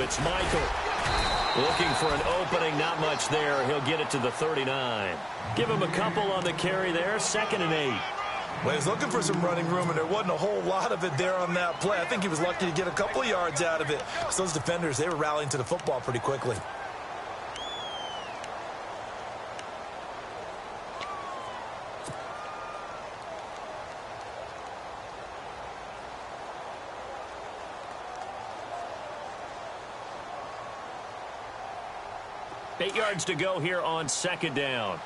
It's Michael. Looking for an opening, not much there. He'll get it to the 39. Give him a couple on the carry there, 2nd and 8. Well, he's looking for some running room, and there wasn't a whole lot of it there on that play. I think he was lucky to get a couple of yards out of it. So those defenders, they were rallying to the football pretty quickly. Eight yards to go here on 2nd down.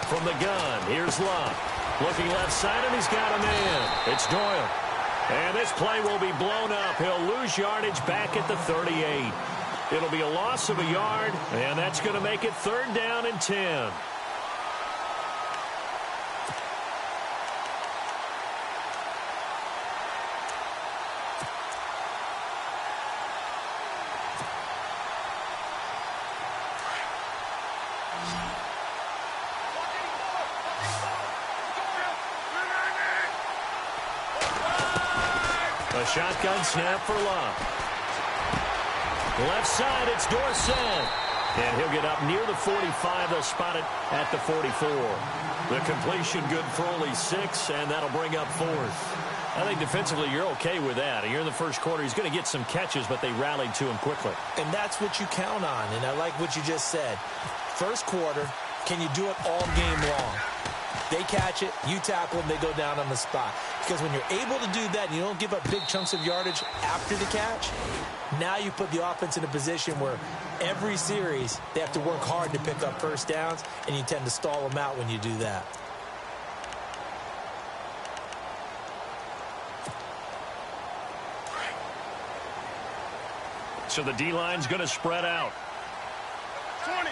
From the gun, here's Luck. Looking left side, and he's got a man. It's Doyle. And this play will be blown up. He'll lose yardage back at the 38. It'll be a loss of a yard, and that's going to make it 3rd down and 10. A shotgun snap for Luck. Left side, it's Dorsett. And he'll get up near the 45. They'll spot it at the 44. The completion good for only 6, and that'll bring up 4th. I think defensively you're okay with that. You're in the first quarter. He's going to get some catches, but they rallied to him quickly. And that's what you count on, and I like what you just said. First quarter, can you do it all game long? They catch it, you tackle them, they go down on the spot. Because when you're able to do that and you don't give up big chunks of yardage after the catch, now you put the offense in a position where every series they have to work hard to pick up first downs, and you tend to stall them out when you do that. So the D-line's going to spread out. 20.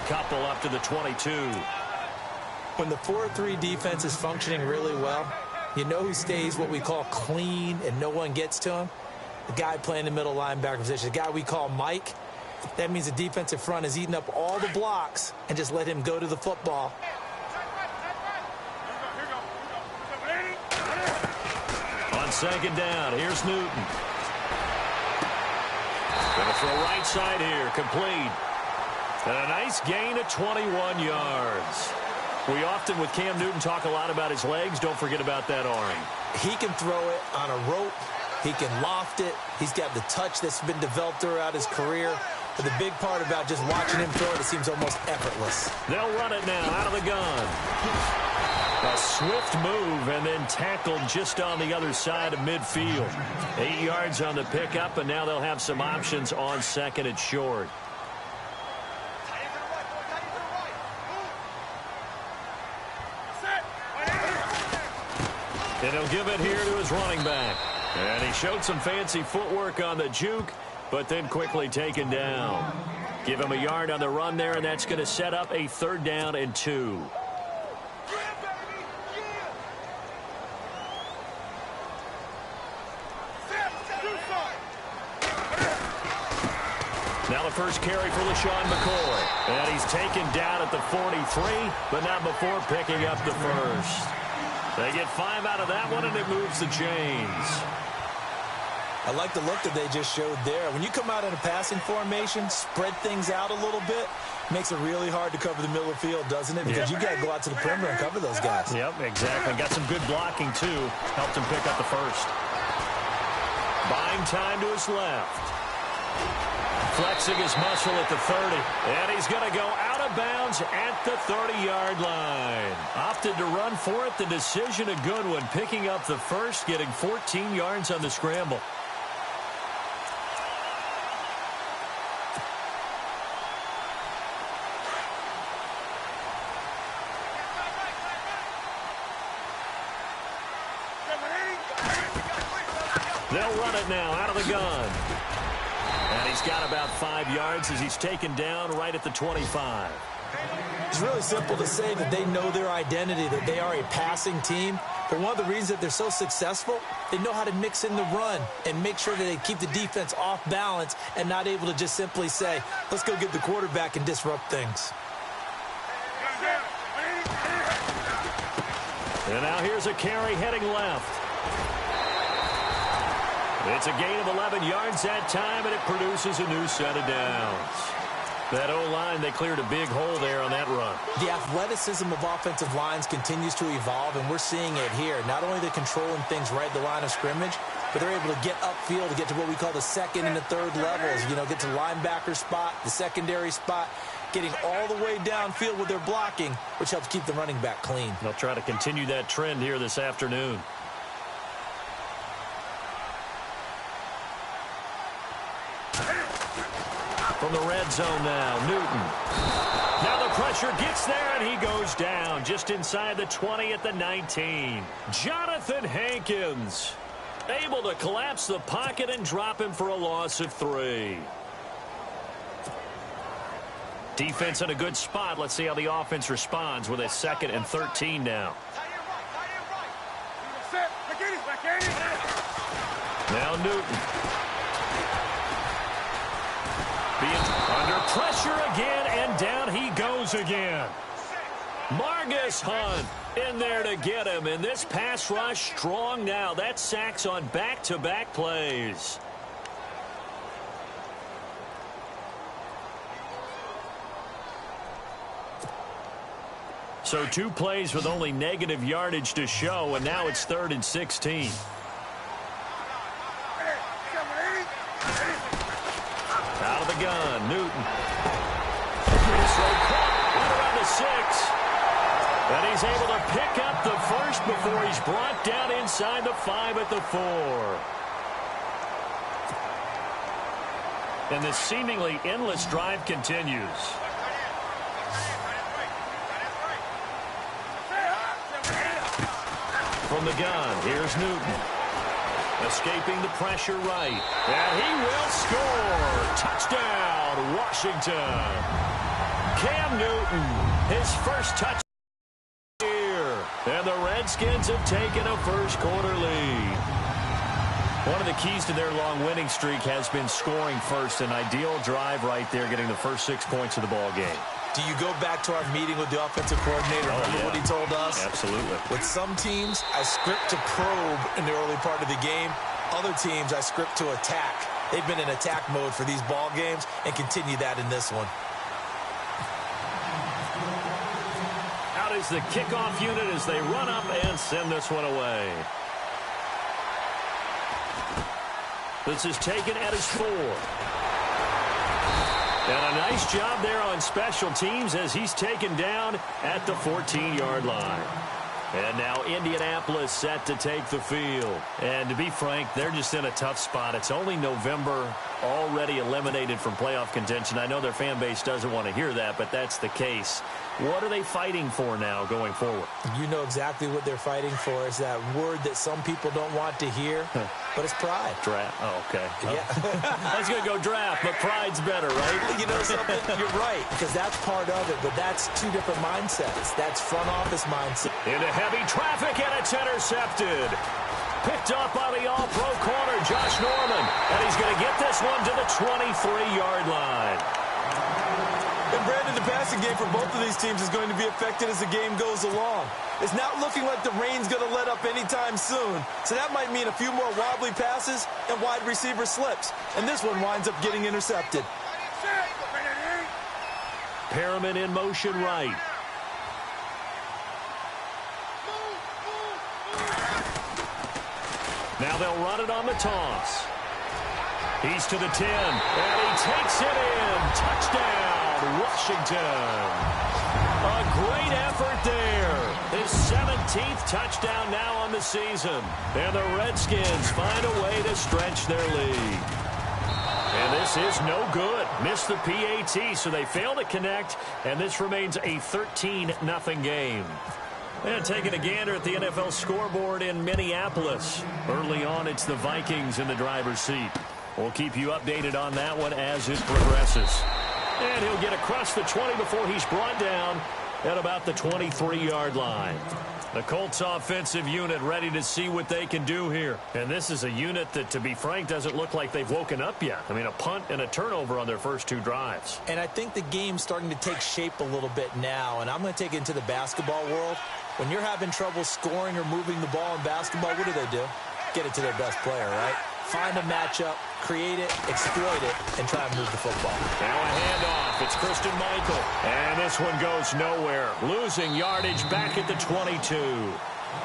Couple up to the 22. When the 4-3 defense is functioning really well, you know who stays what we call clean and no one gets to him? The guy playing the middle linebacker position, the guy we call Mike. That means the defensive front is eating up all the blocks and just let him go to the football. On 2nd down, here's Newton. Going to throw right side here, complete. And a nice gain of 21 yards. We often, with Cam Newton, talk a lot about his legs. Don't forget about that arm. He can throw it on a rope. He can loft it. He's got the touch that's been developed throughout his career. But the big part about just watching him throw it, it seems almost effortless. They'll run it now out of the gun. A swift move and then tackled just on the other side of midfield. 8 yards on the pickup, and now they'll have some options on 2nd and short. And he'll give it here to his running back. And he showed some fancy footwork on the juke, but then quickly taken down. Give him a yard on the run there, and that's going to set up a 3rd down and 2. Now the first carry for LaShawn McCoy. And he's taken down at the 43, but not before picking up the first. They get 5 out of that one, and it moves the chains. I like the look that they just showed there. When you come out in a passing formation, spread things out a little bit, makes it really hard to cover the middle of the field, doesn't it? Because you got to go out to the perimeter and cover those guys. Yep, exactly. Got some good blocking, too. Helped him pick up the first. Buying time to his left. Flexing his muscle at the 30. And he's going to go out of bounds at the 30-yard line. Opted to run for it. The decision a good one. Picking up the first, getting 14 yards on the scramble. They'll run it now out of the gun. And he's got about 5 yards as he's taken down right at the 25. It's really simple to say that they know their identity, that they are a passing team. But one of the reasons that they're so successful, they know how to mix in the run and make sure that they keep the defense off balance and not able to just simply say, let's go get the quarterback and disrupt things. And now here's a carry heading left. It's a gain of 11 yards that time, and it produces a new set of downs. That O-line, they cleared a big hole there on that run. The athleticism of offensive lines continues to evolve, and we're seeing it here. Not only are they controlling things right at the line of scrimmage, but they're able to get upfield to get to what we call the second and the third levels. You know, get to linebacker spot, the secondary spot, getting all the way downfield with their blocking, which helps keep the running back clean. They'll try to continue that trend here this afternoon. From the red zone now, Newton. Now the pressure gets there, and he goes down just inside the 20 at the 19. Jonathan Hankins able to collapse the pocket and drop him for a loss of 3. Defense in a good spot. Let's see how the offense responds with a 2nd and 13 now. Now Newton. Under pressure again, and down he goes again. Margus Hunt in there to get him, and this pass rush strong now. That's sacks on back-to-back plays. So 2 plays with only negative yardage to show, and now it's 3rd and 16. Out of the gun, Newton. Right around the 6. And he's able to pick up the first before he's brought down inside the 5 at the 4. And this seemingly endless drive continues. From the gun, here's Newton. Escaping the pressure right. And he will score. Touchdown, Washington. Cam Newton, his first touchdown here. And the Redskins have taken a first-quarter lead. One of the keys to their long winning streak has been scoring first. An ideal drive right there, getting the first 6 points of the ball game. Do you go back to our meeting with the offensive coordinator? Remember what he told us? Absolutely. With some teams, I script to probe in the early part of the game. Other teams, I script to attack. They've been in attack mode for these ball games and continue that in this one. Out is the kickoff unit as they run up and send this one away. This is taken at his 4. And a nice job there on special teams as he's taken down at the 14-yard line. And now Indianapolis set to take the field. And to be frank, they're just in a tough spot. It's only November, already eliminated from playoff contention. I know their fan base doesn't want to hear that, but that's the case. What are they fighting for now going forward? You know exactly what they're fighting for. Is that word that some people don't want to hear, but it's pride. Draft. Oh, okay. Yeah. I was going to go draft, but pride's better, right? You know something? You're right, because that's part of it, but that's 2 different mindsets. That's front office mindset. Into heavy traffic, and it's intercepted. Picked up by the all-pro corner, Josh Norman. And he's going to get this one to the 23-yard line. And Brandon, the passing game for both of these teams is going to be affected as the game goes along. It's not looking like the rain's going to let up anytime soon. So that might mean a few more wobbly passes and wide receiver slips. And this one winds up getting intercepted. Perriman in motion right. Now they'll run it on the toss. He's to the 10, and he takes it in. Touchdown, Washington. A great effort there. His 17th touchdown now on the season. And the Redskins find a way to stretch their lead. And this is no good. Missed the PAT, so they fail to connect, and this remains a 13-0 game. And taking a gander at the NFL scoreboard in Minneapolis. Early on, it's the Vikings in the driver's seat. We'll keep you updated on that one as it progresses. And he'll get across the 20 before he's brought down at about the 23-yard line. The Colts offensive unit ready to see what they can do here. And this is a unit that, to be frank, doesn't look like they've woken up yet. I mean, a punt and a turnover on their first 2 drives. And I think the game's starting to take shape a little bit now. And I'm going to take it into the basketball world. When you're having trouble scoring or moving the ball in basketball, what do? Get it to their best player, right? Find a matchup, create it, exploit it, and try and move the football. Now a handoff. It's Christian Michael. And this one goes nowhere. Losing yardage back at the 22.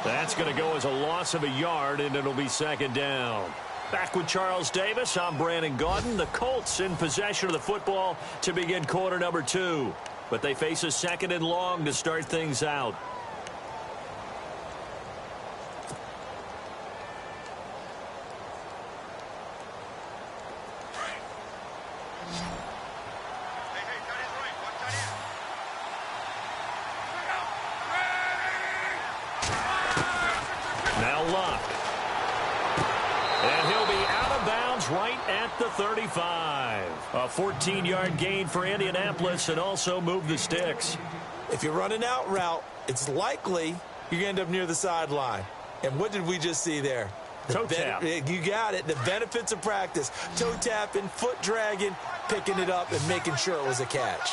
That's going to go as a loss of a yard, and it'll be second down. Back with Charles Davis, I'm Brandon Gaudin. The Colts in possession of the football to begin quarter number 2. But they face a second and long to start things out. Right at the 35. A 14-yard gain for Indianapolis and also move the sticks. If you're running out route, it's likely you're going to end up near the sideline. And what did we just see there? Toe tap. You got it. The benefits of practice. Toe tapping, foot dragging, picking it up, and making sure it was a catch.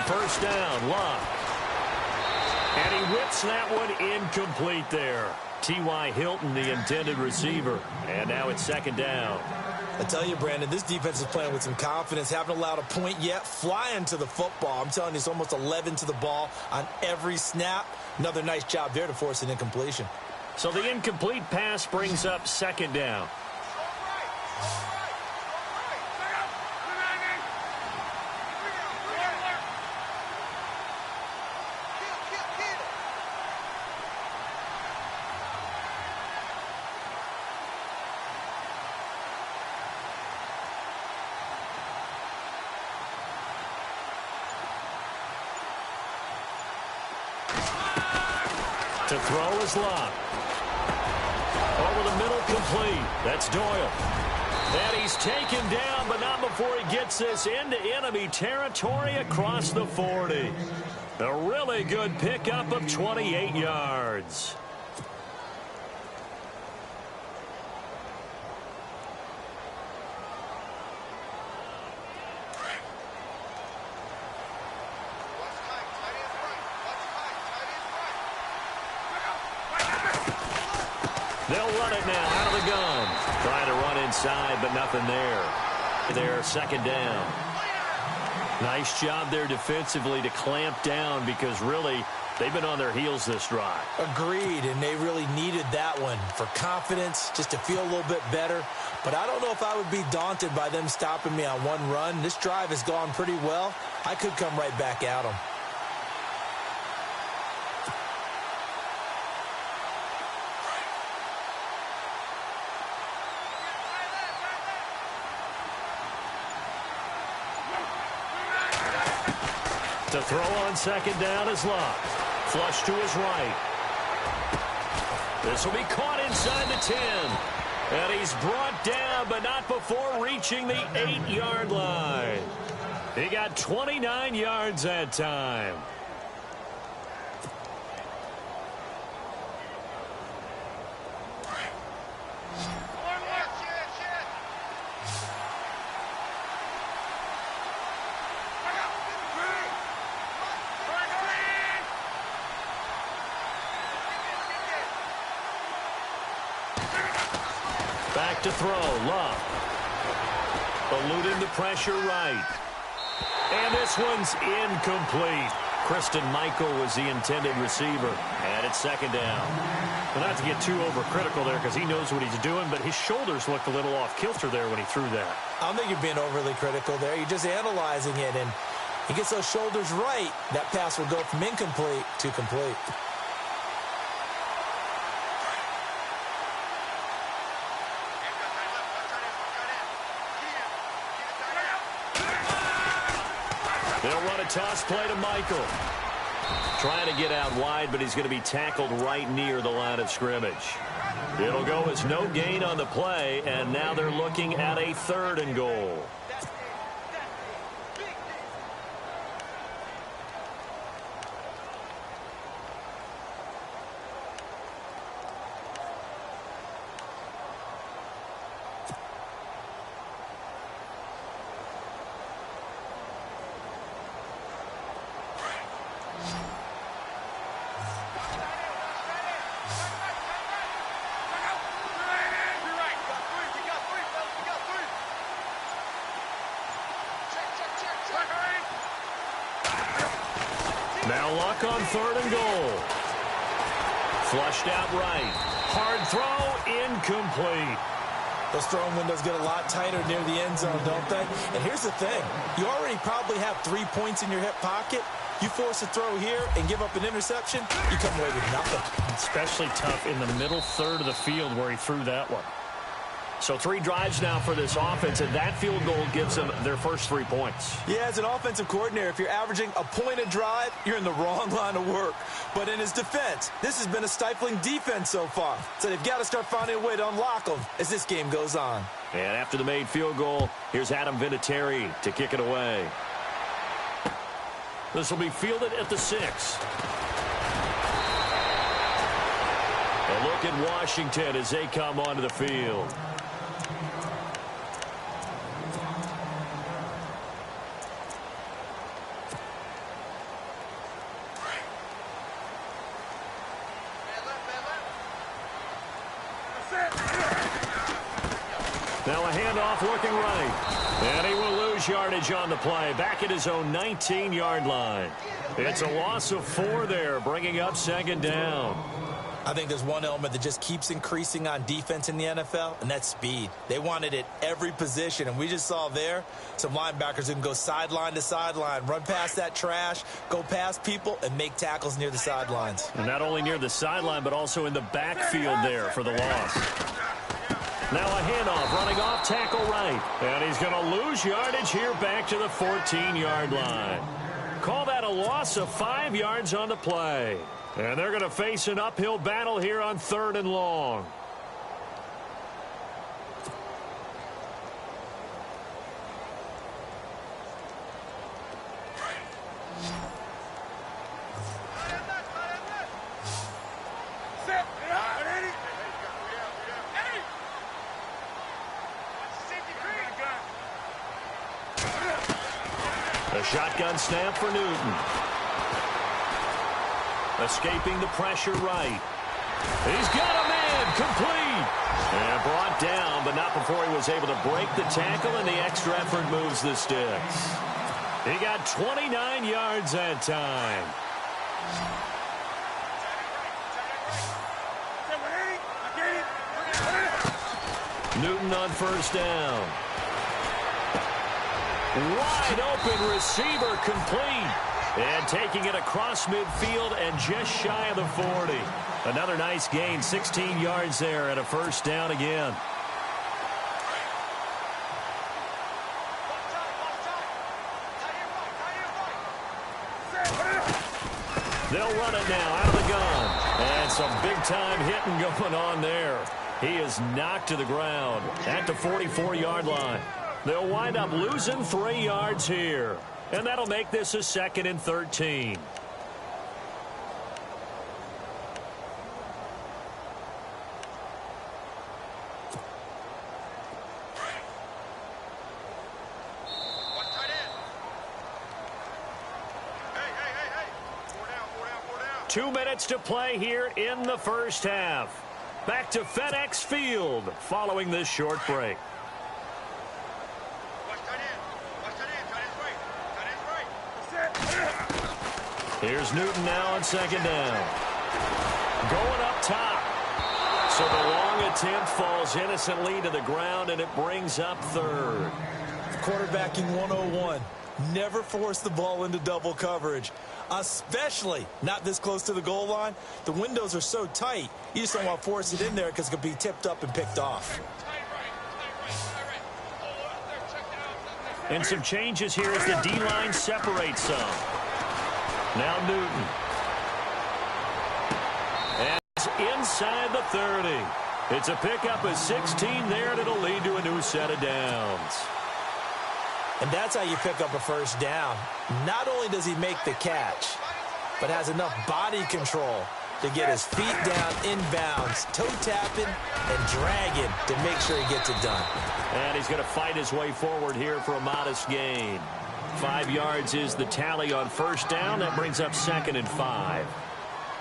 First down, Locke. And he whips that one incomplete there. T.Y. Hilton, the intended receiver. And now it's second down. I tell you, Brandon, this defense is playing with some confidence. Haven't allowed a point yet. Flying to the football. I'm telling you, it's almost 11 to the ball on every snap. Another nice job there to force an incompletion. So the incomplete pass brings up second down. To throw is Locke. Over the middle, complete. That's Doyle. And he's taken down, but not before he gets this into enemy territory across the 40. A really good pickup of 28 yards. They'll run it now out of the gun. Trying to run inside, but nothing there. They're second down. Nice job there defensively to clamp down because really they've been on their heels this drive. Agreed, and they really needed that one for confidence, just to feel a little bit better. But I don't know if I would be daunted by them stopping me on one run. This drive has gone pretty well. I could come right back at them. To throw on second down is Locke. Flush to his right. This will be caught inside the 10. And he's brought down, but not before reaching the 8-yard line. He got 29 yards that time. Back to throw, Love. Eluding the pressure right. And this one's incomplete. Christian Michael was the intended receiver. And it's second down. Well, not to get too overcritical there because he knows what he's doing, but his shoulders looked a little off kilter there when he threw that. I don't think you're being overly critical there. You're just analyzing it, and he gets those shoulders right. That pass will go from incomplete to complete. toss play to Michael. Trying to get out wide, but he's going to be tackled right near the line of scrimmage. It'll go as no gain on the play, and now they're looking at a 3rd and goal. Now Luck on 3rd and goal. Flushed out right. Hard throw, incomplete. Those throwing windows get a lot tighter near the end zone, don't they? And here's the thing. You already probably have 3 points in your hip pocket. You force a throw here and give up an interception, you come away with nothing. Especially tough in the middle third of the field where he threw that one. So 3 drives now for this offense, and that field goal gives them their first 3 points. Yeah, as an offensive coordinator, if you're averaging a point a drive, you're in the wrong line of work. But in his defense, this has been a stifling defense so far. So they've got to start finding a way to unlock them as this game goes on. And after the made field goal, here's Adam Vinatieri to kick it away. This will be fielded at the 6. A look at Washington as they come onto the field. Now a handoff looking right. And he will lose yardage on the play. Back at his own 19-yard line. It's a loss of 4 there, bringing up 2nd down. I think there's one element that just keeps increasing on defense in the NFL, and that's speed. They want it at every position, and we just saw there some linebackers who can go sideline to sideline, run past that trash, go past people, and make tackles near the sidelines. And not only near the sideline, but also in the backfield there for the loss. Now a handoff, running off tackle right. And he's going to lose yardage here back to the 14-yard line. Call that a loss of 5 yards on the play. And they're going to face an uphill battle here on 3rd and long. A shotgun snap for Newton. Escaping the pressure right. He's got a man, complete. And brought down, but not before he was able to break the tackle, and the extra effort moves the sticks. He got 29 yards that time. Newton on 1st down. Wide open receiver, complete. And taking it across midfield and just shy of the 40. Another nice gain, 16 yards there and a 1st down again. They'll run it now out of the gun. And some big-time hitting going on there. He is knocked to the ground at the 44-yard line. They'll wind up losing 3 yards here. And that'll make this a 2nd and 13. Hey. 2 minutes to play here in the 1st half. Back to FedEx Field following this short break. Here's Newton now on 2nd down. Going up top. So the long attempt falls innocently to the ground, and it brings up 3rd. Quarterbacking 101. Never force the ball into double coverage, especially not this close to the goal line. The windows are so tight, you just don't want to force it in there because it could be tipped up and picked off. And some changes here as the D-line separates some. Now Newton. And it's inside the 30. It's a pickup of 16 there, and it'll lead to a new set of downs. And that's how you pick up a first down. Not only does he make the catch, but has enough body control to get his feet down inbounds, toe tapping and dragging to make sure he gets it done. And he's going to fight his way forward here for a modest gain. 5 yards is the tally on first down. That brings up 2nd and 5.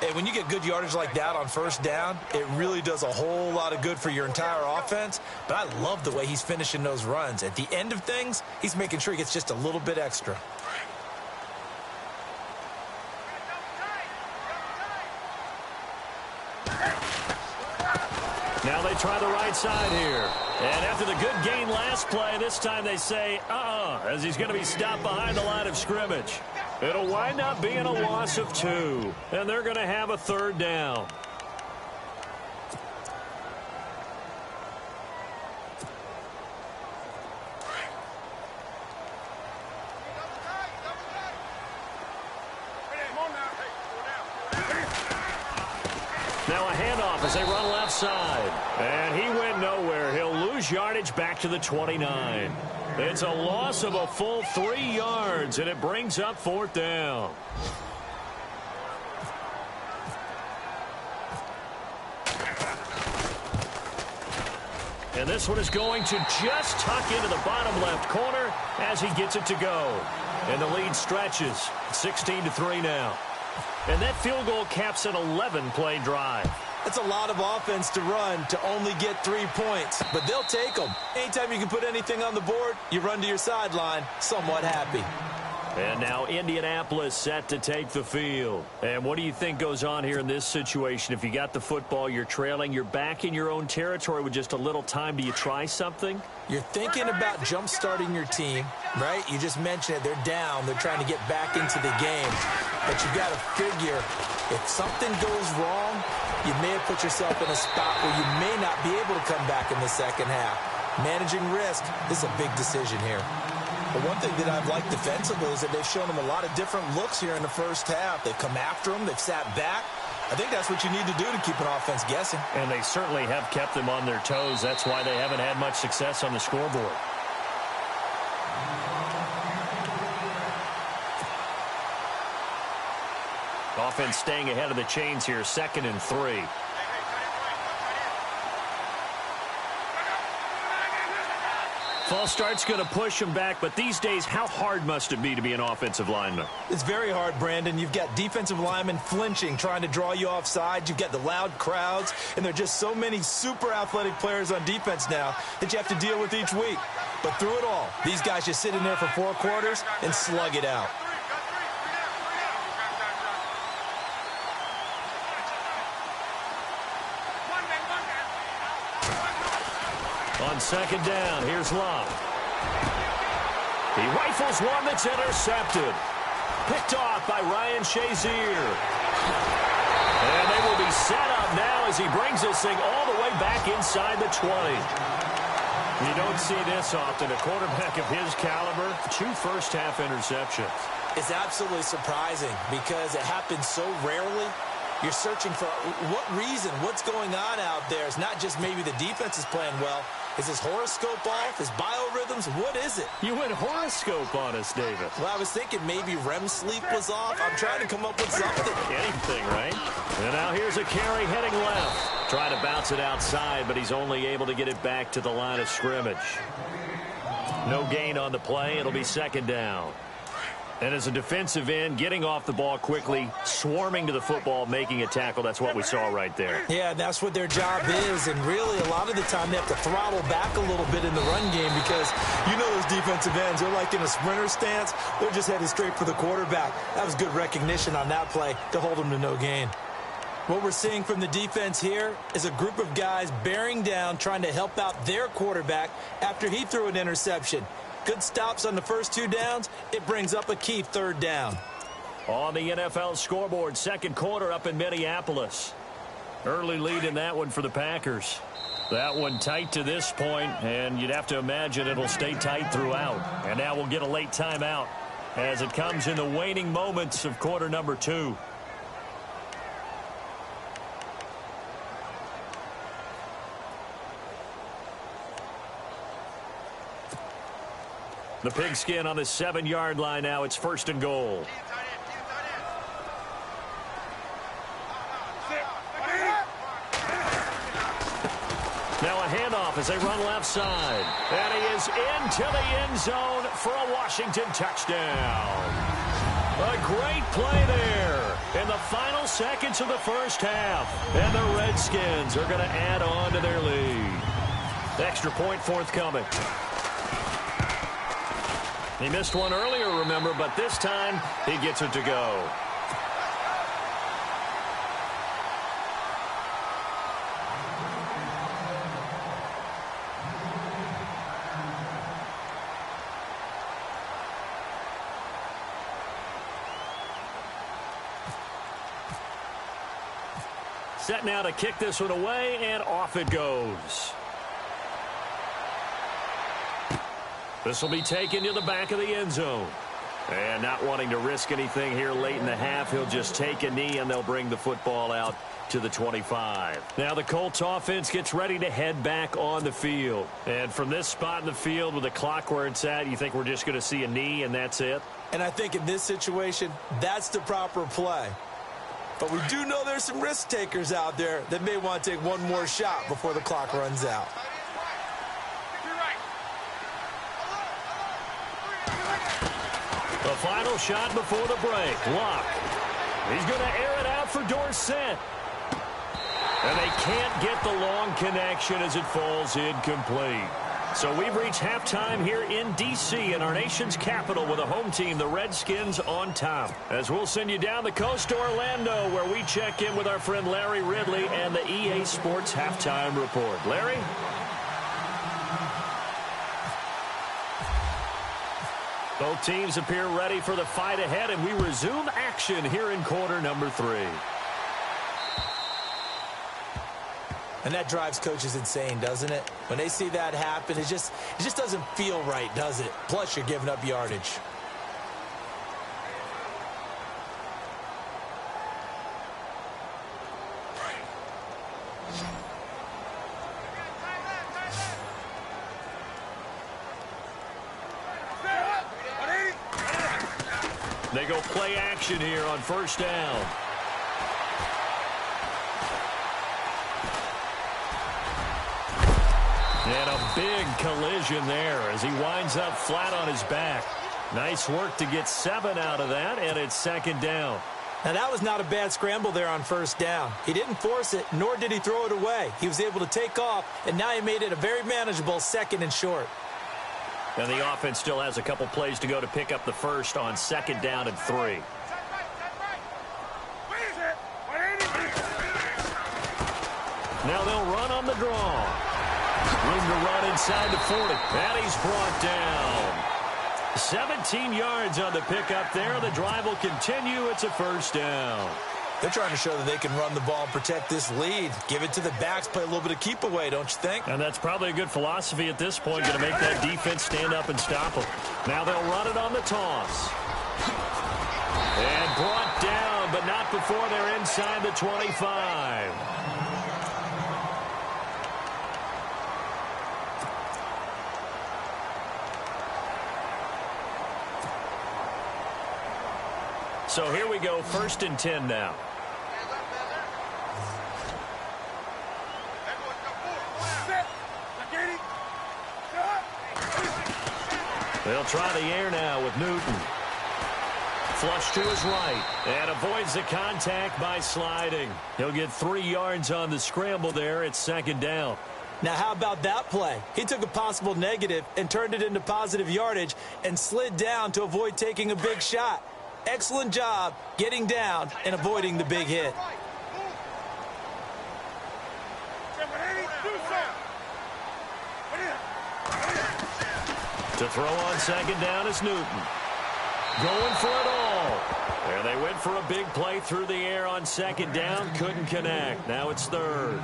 Hey, when you get good yardage like that on first down, it really does a whole lot of good for your entire offense. But I love the way he's finishing those runs. At the end of things, he's making sure he gets just a little bit extra. Now they try the right side here. And after the good gain last play, this time they say, as he's going to be stopped behind the line of scrimmage. It'll wind up being a loss of 2. And they're going to have a 3rd down. Now a handoff as they run left side. And he went nowhere. He'll lose yardage back to the 29. It's a loss of a full 3 yards, and it brings up 4th down. And this one is going to just tuck into the bottom left corner as he gets it to go. And the lead stretches. 16-3 now. And that field goal caps an 11-play drive. That's a lot of offense to run to only get 3 points, but they'll take them. Anytime you can put anything on the board, you run to your sideline, somewhat happy. And now Indianapolis set to take the field. And what do you think goes on here in this situation? If you got the football, you're trailing, you're back in your own territory with just a little time. Do you try something? You're thinking about jump-starting your team, right? You just mentioned it. They're down. They're trying to get back into the game. But you've got to figure if something goes wrong, you may have put yourself in a spot where you may not be able to come back in the second half. Managing risk is a big decision here. But one thing that I've liked defensively is that they've shown them a lot of different looks here in the first half. They've come after them. They've sat back. I think that's what you need to do to keep an offense guessing. And they certainly have kept them on their toes. That's why they haven't had much success on the scoreboard. Offense staying ahead of the chains here, 2nd and 3. False start's going to push him back, but these days, how hard must it be to be an offensive lineman? It's very hard, Brandon. You've got defensive linemen flinching, trying to draw you offside. You've got the loud crowds, and there are just so many super athletic players on defense now that you have to deal with each week. But through it all, these guys just sit in there for 4 quarters and slug it out. On 2nd down, here's Love. He rifles one that's intercepted. Picked off by Ryan Shazier. And they will be set up now as he brings this thing all the way back inside the 20. You don't see this often. A quarterback of his caliber, 2 first-half interceptions. It's absolutely surprising because it happens so rarely. You're searching for what reason, what's going on out there. It's not just maybe the defense is playing well. Is his horoscope off? His biorhythms? What is it? You went horoscope on us, David. Well, I was thinking maybe REM sleep was off. I'm trying to come up with something. Anything, right? And now here's a carry heading left. Trying to bounce it outside, but he's only able to get it back to the line of scrimmage. No gain on the play. It'll be 2nd down. And as a defensive end, getting off the ball quickly, swarming to the football, making a tackle, that's what we saw right there. Yeah, that's what their job is. And really, a lot of the time, they have to throttle back a little bit in the run game because you know those defensive ends, they're like in a sprinter stance. They're just headed straight for the quarterback. That was good recognition on that play to hold them to no gain. What we're seeing from the defense here is a group of guys bearing down, trying to help out their quarterback after he threw an interception. Good stops on the first 2 downs. It brings up a key 3rd down. On the NFL scoreboard, 2nd quarter up in Minneapolis. Early lead in that one for the Packers. That one tight to this point, and you'd have to imagine it'll stay tight throughout. And now we'll get a late timeout as it comes in the waning moments of quarter number 2. The pigskin on the 7-yard line now. It's 1st and goal. Now a handoff as they run left side. And he is into the end zone for a Washington touchdown. A great play there in the final seconds of the first half. And the Redskins are going to add on to their lead. Extra point forthcoming. He missed one earlier, remember, but this time he gets it to go. Set now to kick this one away, and off it goes. This will be taken to the back of the end zone. And not wanting to risk anything here late in the half, he'll just take a knee, and they'll bring the football out to the 25. Now the Colts offense gets ready to head back on the field. And from this spot in the field with the clock where it's at, you think we're just going to see a knee and that's it? And I think in this situation, that's the proper play. But we do know there's some risk takers out there that may want to take one more shot before the clock runs out. The final shot before the break. Luck. He's going to air it out for Dorsett. And they can't get the long connection as it falls incomplete. So we've reached halftime here in D.C. in our nation's capital with a home team, the Redskins, on top. As we'll send you down the coast to Orlando, where we check in with our friend Larry Ridley and the EA Sports Halftime Report. Larry? Both teams appear ready for the fight ahead, and we resume action here in quarter number 3. And that drives coaches insane, doesn't it? When they see that happen, it just doesn't feel right, does it? Plus, you're giving up yardage. They go play action here on 1st down. And a big collision there as he winds up flat on his back. Nice work to get 7 out of that, and it's 2nd down. Now, that was not a bad scramble there on 1st down. He didn't force it, nor did he throw it away. He was able to take off, and now he made it a very manageable 2nd and short. And the offense still has a couple plays to go to pick up the first on 2nd down and 3. Now they'll run on the draw. Room to run inside the 40. And he's brought down. 17 yards on the pickup there. The drive will continue. It's a 1st down. They're trying to show that they can run the ball and protect this lead. Give it to the backs, play a little bit of keep away, don't you think? And that's probably a good philosophy at this point, going to make that defense stand up and stop them. Now they'll run it on the toss. And brought down, but not before they're inside the 25. So here we go, 1st and 10 now. They'll try the air now with Newton. Flush to his right and avoids the contact by sliding. He'll get 3 yards on the scramble there. It's 2nd down. Now, how about that play? He took a possible negative and turned it into positive yardage and slid down to avoid taking a big shot. Excellent job getting down and avoiding the big hit. To throw on 2nd down is Newton. Going for it all. And they went for a big play through the air on 2nd down. Couldn't connect. Now it's 3rd.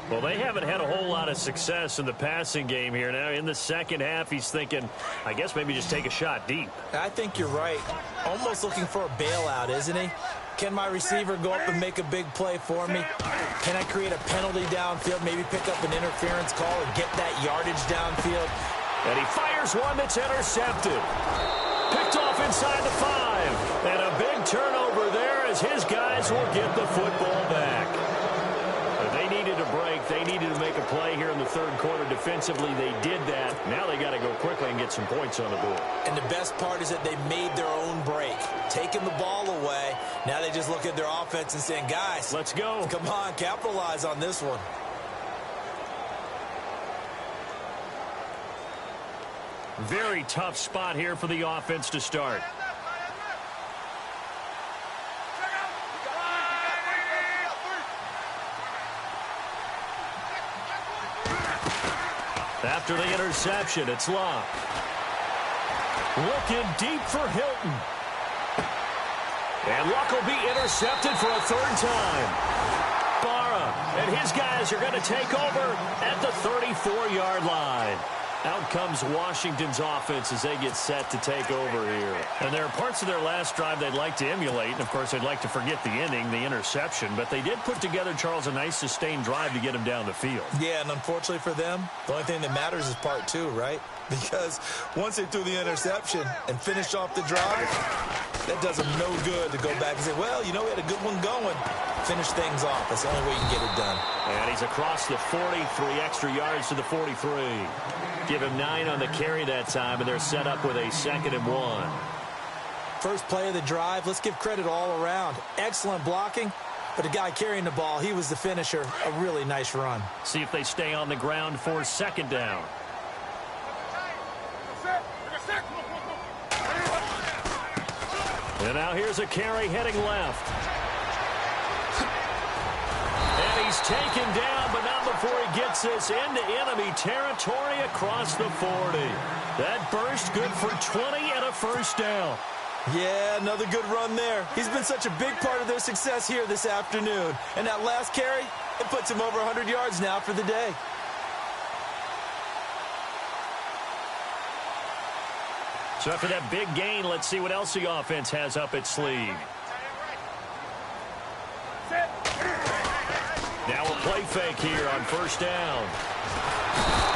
Well, they haven't had a whole lot of success in the passing game here. Now, in the second half, he's thinking, I guess maybe just take a shot deep. I think you're right. Almost looking for a bailout, isn't he? Can my receiver go up and make a big play for me? Can I create a penalty downfield, maybe pick up an interference call and get that yardage downfield? And he fires one that's intercepted. Picked off inside the 5. And a big turnover there as his guys will get the football back. But they needed a break. They needed to make a play here in the third quarter. Defensively, they did that. Now they got to go quickly and get some points on the board. And the best part is that they made their own break. Taking the ball away. Now they just look at their offense and saying, guys, let's go. Come on, capitalize on this one. Very tough spot here for the offense to start. After the interception, it's Locke. Looking deep for Hilton. And Locke will be intercepted for a third time. Barra and his guys are going to take over at the 34-yard line. Out comes Washington's offense as they get set to take over here. And there are parts of their last drive they'd like to emulate. And, of course, they'd like to forget the inning, the interception. But they did put together, Charles, a nice sustained drive to get him down the field. Yeah, and unfortunately for them, the only thing that matters is part 2, right? Because once they threw the interception and finished off the drive, that does them no good to go back and say, well, you know, we had a good one going. Finish things off. That's the only way you can get it done. And he's across the 40, 3 extra yards to the 43. Give him 9 on the carry that time, and they're set up with a 2nd and 1. First play of the drive, let's give credit all around. Excellent blocking, but the guy carrying the ball, he was the finisher. A really nice run. See if they stay on the ground for 2nd down. And now here's a carry heading left. And he's taken down, but not before he gets this into enemy territory across the 40. That burst good for 20 and a first down. Yeah, another good run there. He's been such a big part of their success here this afternoon. And that last carry, it puts him over 100 yards now for the day. So after that big gain, let's see what else the offense has up its sleeve. Now a play fake here on first down.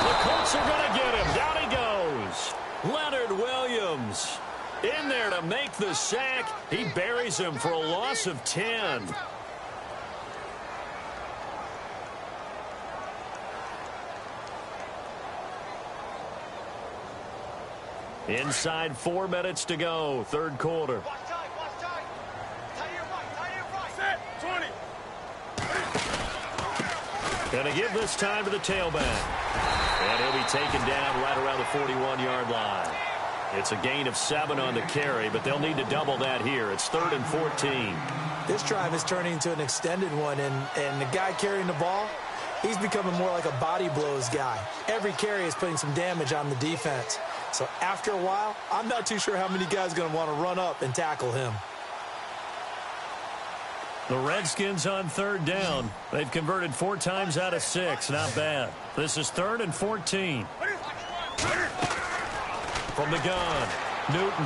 The Colts are going to get him. Down he goes. Leonard Williams in there to make the sack. He buries him for a loss of 10. Inside 4 minutes to go, third quarter. Going to give this time to the tailback. And he'll be taken down right around the 41-yard line. It's a gain of 7 on the carry, but they'll need to double that here. It's 3rd and 14. This drive is turning into an extended one, and the guy carrying the ball, he's becoming more like a body blows guy. Every carry is putting some damage on the defense. So after a while, I'm not too sure how many guys are going to want to run up and tackle him. The Redskins on 3rd down. They've converted 4 times out of 6. Not bad. This is 3rd and 14. From the gun, Newton.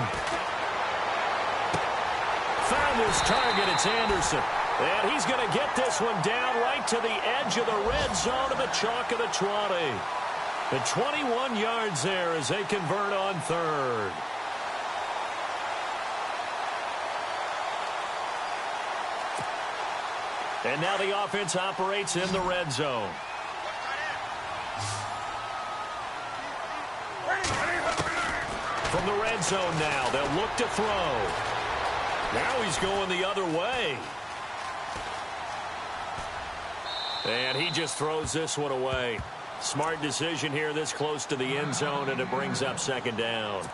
Found his target. It's Anderson. And he's going to get this one down right to the edge of the red zone of the chalk of the 20. The 21 yards there as they convert on 3rd. And now the offense operates in the red zone. From the red zone now, they'll look to throw. Now he's going the other way. And he just throws this one away. Smart decision here this close to the end zone, and it brings up 2nd down.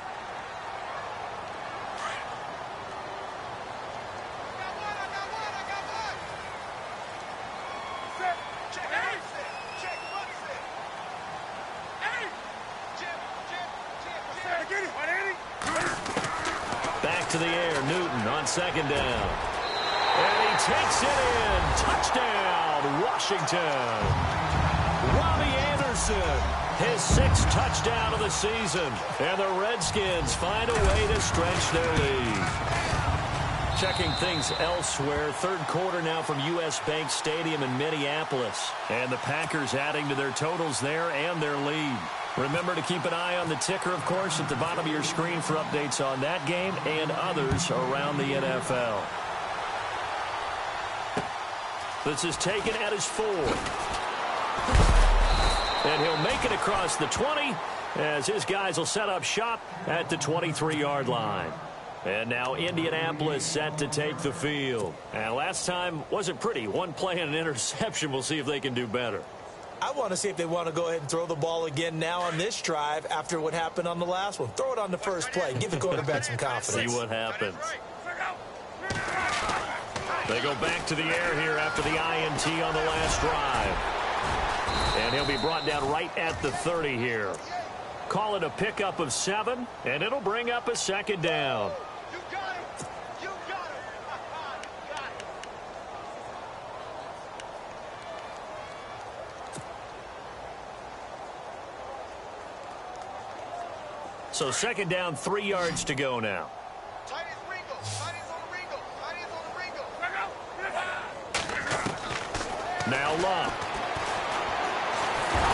Back to the air, Newton on 2nd down. And he takes it in. Touchdown, Washington. Robbie Anderson, his 6th touchdown of the season. And the Redskins find a way to stretch their lead. Checking things elsewhere, third quarter now from U.S. Bank Stadium in Minneapolis. And the Packers adding to their totals there and their lead. Remember to keep an eye on the ticker, of course, at the bottom of your screen for updates on that game and others around the NFL. This is taken at his 4. And he'll make it across the 20 as his guys will set up shop at the 23-yard line. And now Indianapolis set to take the field. And last time wasn't pretty. One play and an interception. We'll see if they can do better. I want to see if they want to go ahead and throw the ball again now on this drive after what happened on the last one. Throw it on the first play. Give the quarterback some confidence. See what happens. They go back to the air here after the INT on the last drive. And he'll be brought down right at the 30 here. Call it a pickup of 7, and it'll bring up a second down. You got him. You got him. You got him. So second down, 3 yards to go now. Tight is Ringo. Tight is on the Ringo. Tight is on the Ringo. Now Love.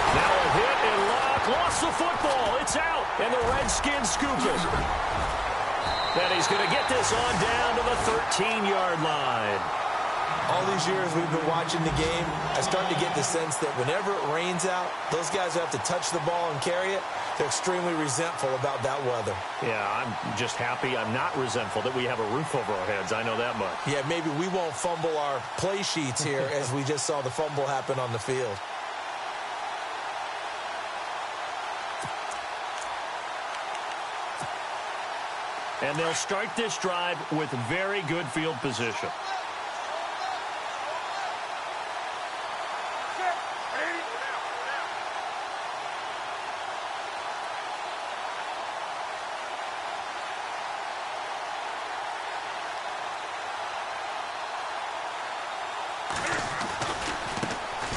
Now a hit, and Love lost the football. It's out, and the Redskins scoop it. And he's going to get this on down to the 13-yard line. All these years we've been watching the game, I start to get the sense that whenever it rains out, those guys who have to touch the ball and carry it, they're extremely resentful about that weather. Yeah, I'm just happy I'm not resentful that we have a roof over our heads. I know that much. Yeah, maybe we won't fumble our play sheets here as we just saw the fumble happen on the field. And they'll start this drive with very good field position.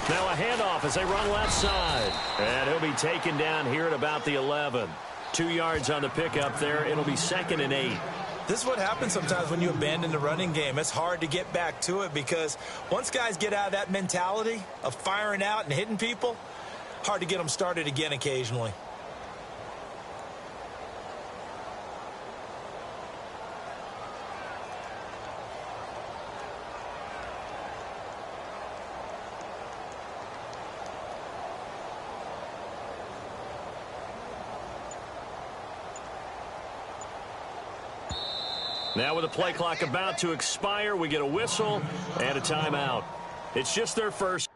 Now a handoff as they run left side. And he'll be taken down here at about the 11. 2 yards on the pickup there. It'll be 2nd and 8. This is what happens sometimes when you abandon the running game. It's hard to get back to it because once guys get out of that mentality of firing out and hitting people, hard to get them started again occasionally. Now with the play clock about to expire, we get a whistle and a timeout. It's just their first.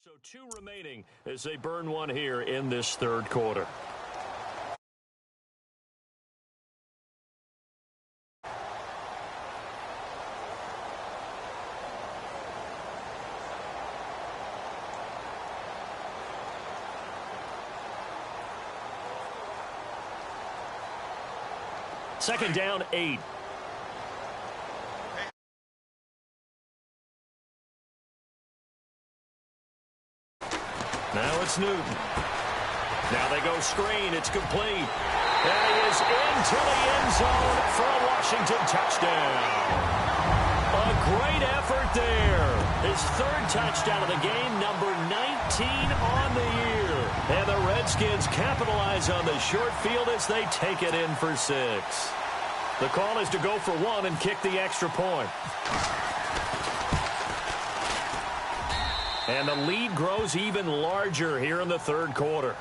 So 2 remaining as they burn one here in this third quarter. Second down, 8. Now it's Newton. Now they go screen. It's complete. And he is into the end zone for a Washington touchdown. A great effort there. His 3rd touchdown of the game, number 19 on the year. And the Redskins capitalize on the short field as they take it in for 6. The call is to go for 1 and kick the extra point. And the lead grows even larger here in the third quarter.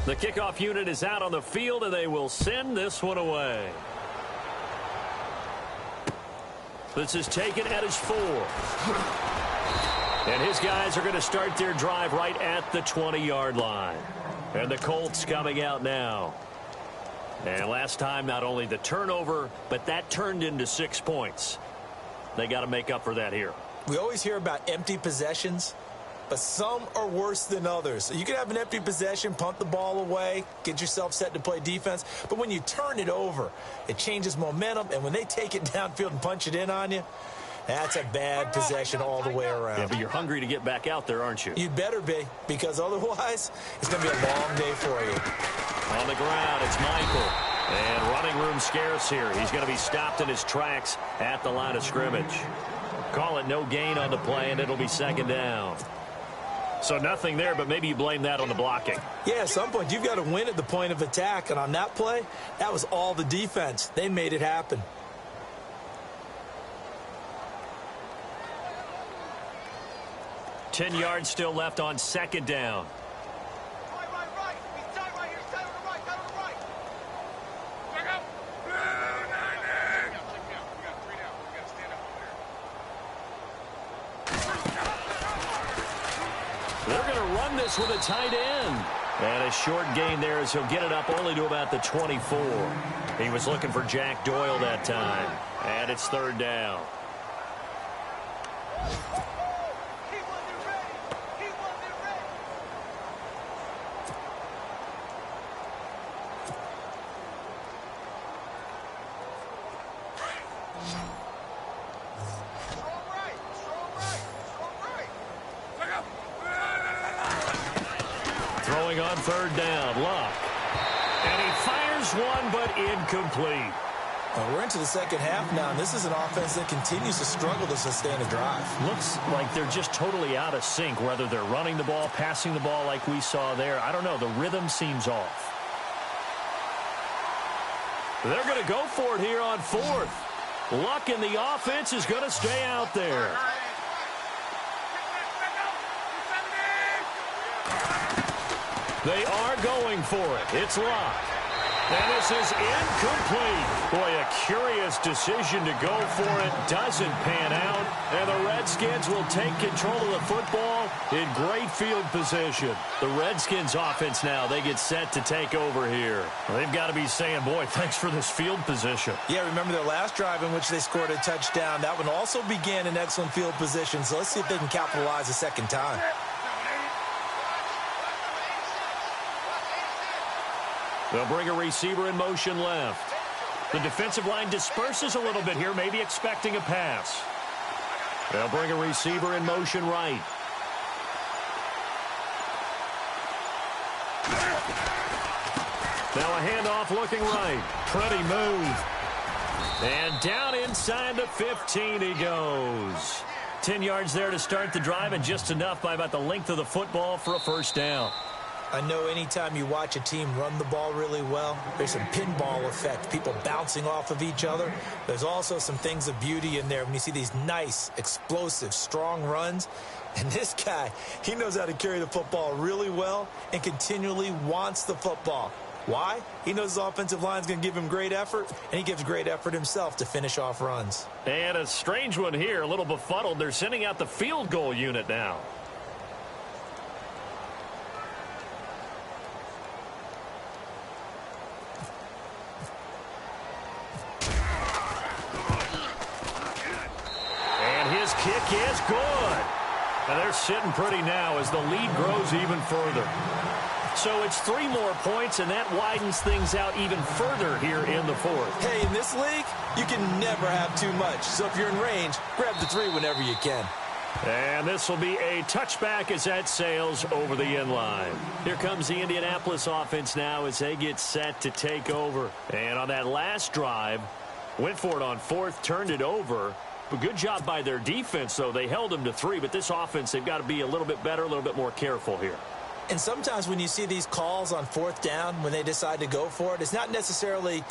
The kickoff unit is out on the field, and they will send this one away. This is taken at his 4. And his guys are going to start their drive right at the 20-yard line. And the Colts coming out now. And last time, not only the turnover, but that turned into 6 points. They got to make up for that here. We always hear about empty possessions, but some are worse than others. So you can have an empty possession, punt the ball away, get yourself set to play defense. But when you turn it over, it changes momentum. And when they take it downfield and punch it in on you, that's a bad possession all the way around. Yeah, but you're hungry to get back out there, aren't you? You'd better be, because otherwise it's going to be a long day for you. On the ground, it's Michael. And running room scarce here. He's going to be stopped in his tracks at the line of scrimmage. Call it no gain on the play, and it'll be 2nd down. So nothing there, but maybe you blame that on the blocking. Yeah, at some point you've got to win at the point of attack. And on that play, that was all the defense. They made it happen. Ten yards still left on 2nd down. Right. He's tight right here. He's tight on the right. Tight on the right. Back up. We got 3 down. We got to stand up over there. They're going to run this with a tight end. And a short gain there as he'll get it up only to about the 24. He was looking for Jack Doyle that time. And it's 3rd down. Throwing on 3rd down, Luck. And he fires one, but incomplete. Well, we're into the second half now, and this is an offense that continues to struggle to sustain a drive. Looks like they're just totally out of sync, whether they're running the ball, passing the ball like we saw there. I don't know. The rhythm seems off. They're going to go for it here on 4th. Luck in the offense is going to stay out there. They are going for it. It's Luck. And this is incomplete. Boy, a curious decision to go for it. Doesn't pan out. And the Redskins will take control of the football in great field position. The Redskins offense now, they get set to take over here. They've got to be saying, boy, thanks for this field position. Yeah, remember their last drive in which they scored a touchdown. That one also began in excellent field position. So let's see if they can capitalize a second time. They'll bring a receiver in motion left. The defensive line disperses a little bit here, maybe expecting a pass. They'll bring a receiver in motion right. Now a handoff looking right. Pretty move. And down inside the 15 he goes. 10 yards there to start the drive, and just enough by about the length of the football for a 1st down. I know anytime you watch a team run the ball really well, there's some pinball effect, people bouncing off of each other. There's also some things of beauty in there when you see these nice, explosive, strong runs. And this guy, he knows how to carry the football really well and continually wants the football. Why? He knows his offensive line is going to give him great effort, and he gives great effort himself to finish off runs. And a strange one here, a little befuddled. They're sending out the field goal unit now. His kick is good. And they're sitting pretty now as the lead grows even further. So it's 3 more points, and that widens things out even further here in the 4th. Hey, in this league, you can never have too much. So if you're in range, grab the 3 whenever you can. And this will be a touchback as that sails over the end line. Here comes the Indianapolis offense now as they get set to take over. And on that last drive, went for it on 4th, turned it over. But good job by their defense, though. They held them to 3, but this offense, they've got to be a little bit better, a little bit more careful here. And sometimes when you see these calls on fourth down, when they decide to go for it, it's not necessarily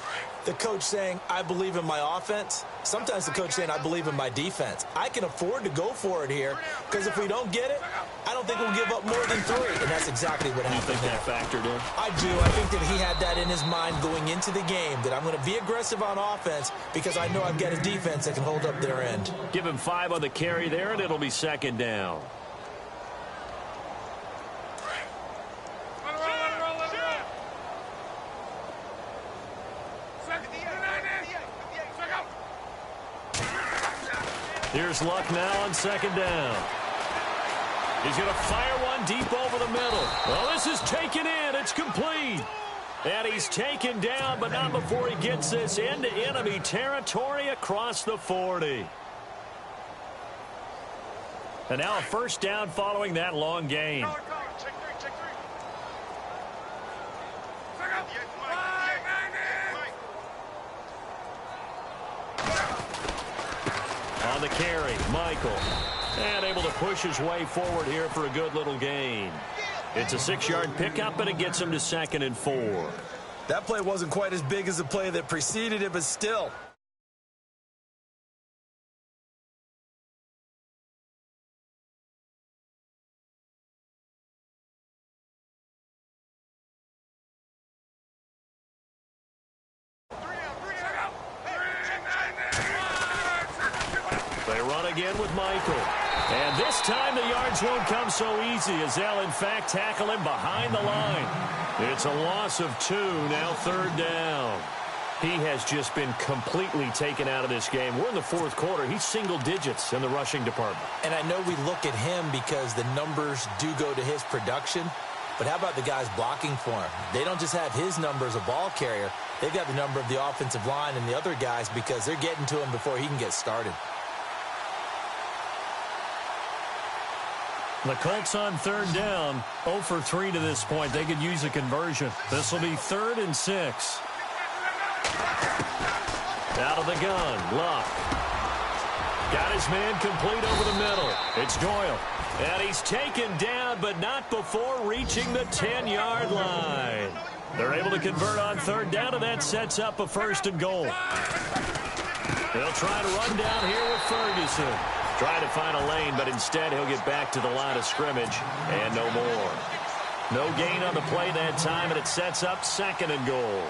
the coach saying, I believe in my offense. Sometimes the coach saying, I believe in my defense. I can afford to go for it here because if we don't get it, I don't think we'll give up more than 3. And that's exactly what happened there. You think that factored in? I do. I think that he had that in his mind going into the game, that I'm going to be aggressive on offense because I know I've got a defense that can hold up their end. Give him 5 on the carry there, and it'll be second down. Here's Luck now on second down. He's going to fire one deep over the middle. Well, this is taken in. It's complete. And he's taken down, but not before he gets this into enemy territory across the 40. And now a first down following that long gain. On the carry, Michael. And able to push his way forward here for a good little gain. It's a 6-yard pickup, and it gets him to 2nd and 4. That play wasn't quite as big as the play that preceded it, but still. They run again with Michael. And this time the yards won't come so easy as they'll, in fact, tackle him behind the line. It's a loss of 2, now 3rd down. He has just been completely taken out of this game. We're in the 4th quarter. He's single digits in the rushing department. And I know we look at him because the numbers do go to his production. But how about the guys blocking for him? They don't just have his number as a ball carrier. They've got the number of the offensive line and the other guys because they're getting to him before he can get started. The Colts on 3rd down, 0 for 3 to this point. They could use a conversion. This will be 3rd and 6. Out of the gun, Luck. Got his man complete over the middle. It's Doyle. And he's taken down, but not before reaching the 10-yard line. They're able to convert on 3rd down, and that sets up a 1st and goal. They'll try to run down here with Ferguson. Trying to find a lane, but instead he'll get back to the line of scrimmage, and no more. No gain on the play that time, and it sets up 2nd and goal.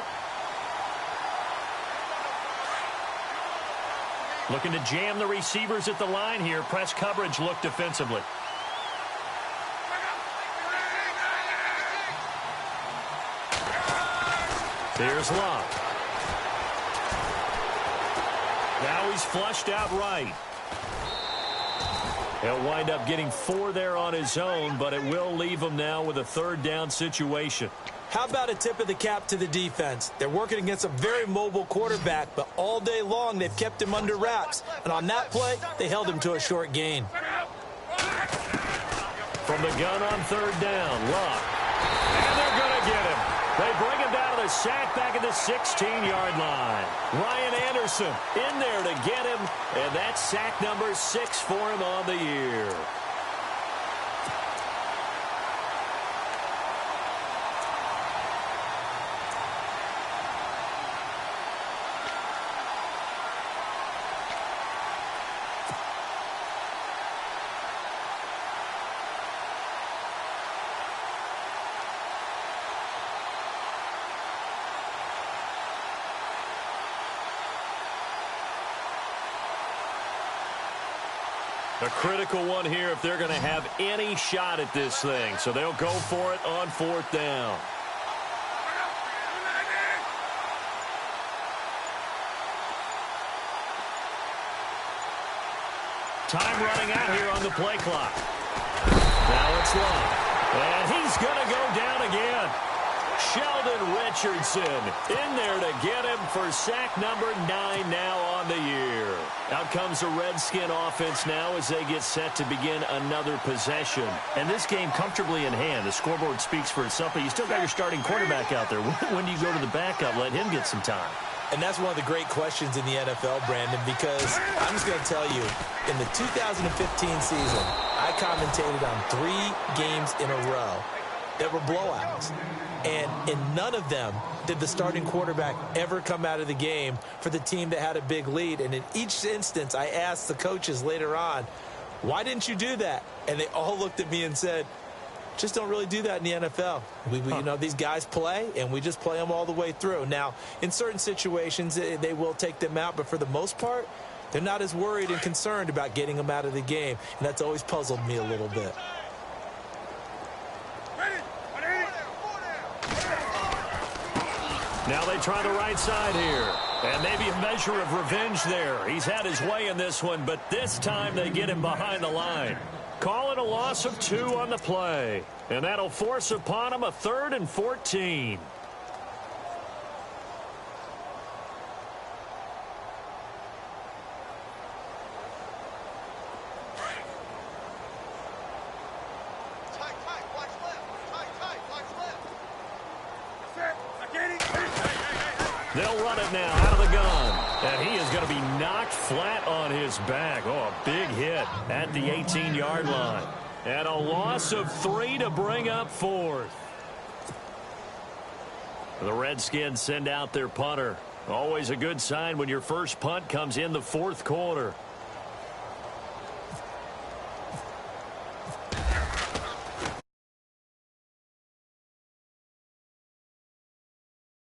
Looking to jam the receivers at the line here. Press coverage look defensively. Here's Luck. Now he's flushed out right. He'll wind up getting 4 there on his own, but it will leave him now with a 3rd down situation. How about a tip of the cap to the defense? They're working against a very mobile quarterback, but all day long they've kept him under wraps. And on that play, they held him to a short gain. From the gun on 3rd down, Luck. And they're going to get him. They bring him down to the sack back at the 16-yard line. Ryan Anderson in there to get him, and that's sack number 6 for him on the year. A critical one here if they're going to have any shot at this thing. So they'll go for it on 4th down. Time running out here on the play clock. Now it's Luck. And he's going to go down again. Sheldon Richardson in there to get him for sack number 9 now on the year. Out comes the Redskin offense now as they get set to begin another possession. And this game comfortably in hand. The scoreboard speaks for itself, but you still got your starting quarterback out there. When do you go to the backup? Let him get some time. And that's one of the great questions in the NFL, Brandon, because I'm just going to tell you, in the 2015 season, I commentated on 3 games in a row. that were blowouts. And in none of them did the starting quarterback ever come out of the game for the team that had a big lead. And in each instance, I asked the coaches later on, why didn't you do that? And they all looked at me and said, just don't really do that in the NFL. You know, these guys play, and we just play them all the way through. Now, in certain situations, they will take them out, but for the most part, they're not as worried and concerned about getting them out of the game, and that's always puzzled me a little bit. Now they try the right side here. And maybe a measure of revenge there. He's had his way in this one, but this time they get him behind the line. Call it a loss of 2 on the play. And that'll force upon him a 3rd and 14. They'll run it now out of the gun. And he is going to be knocked flat on his back. Oh, a big hit at the 18-yard line. And a loss of 3 to bring up 4th. The Redskins send out their punter. Always a good sign when your first punt comes in the 4th quarter.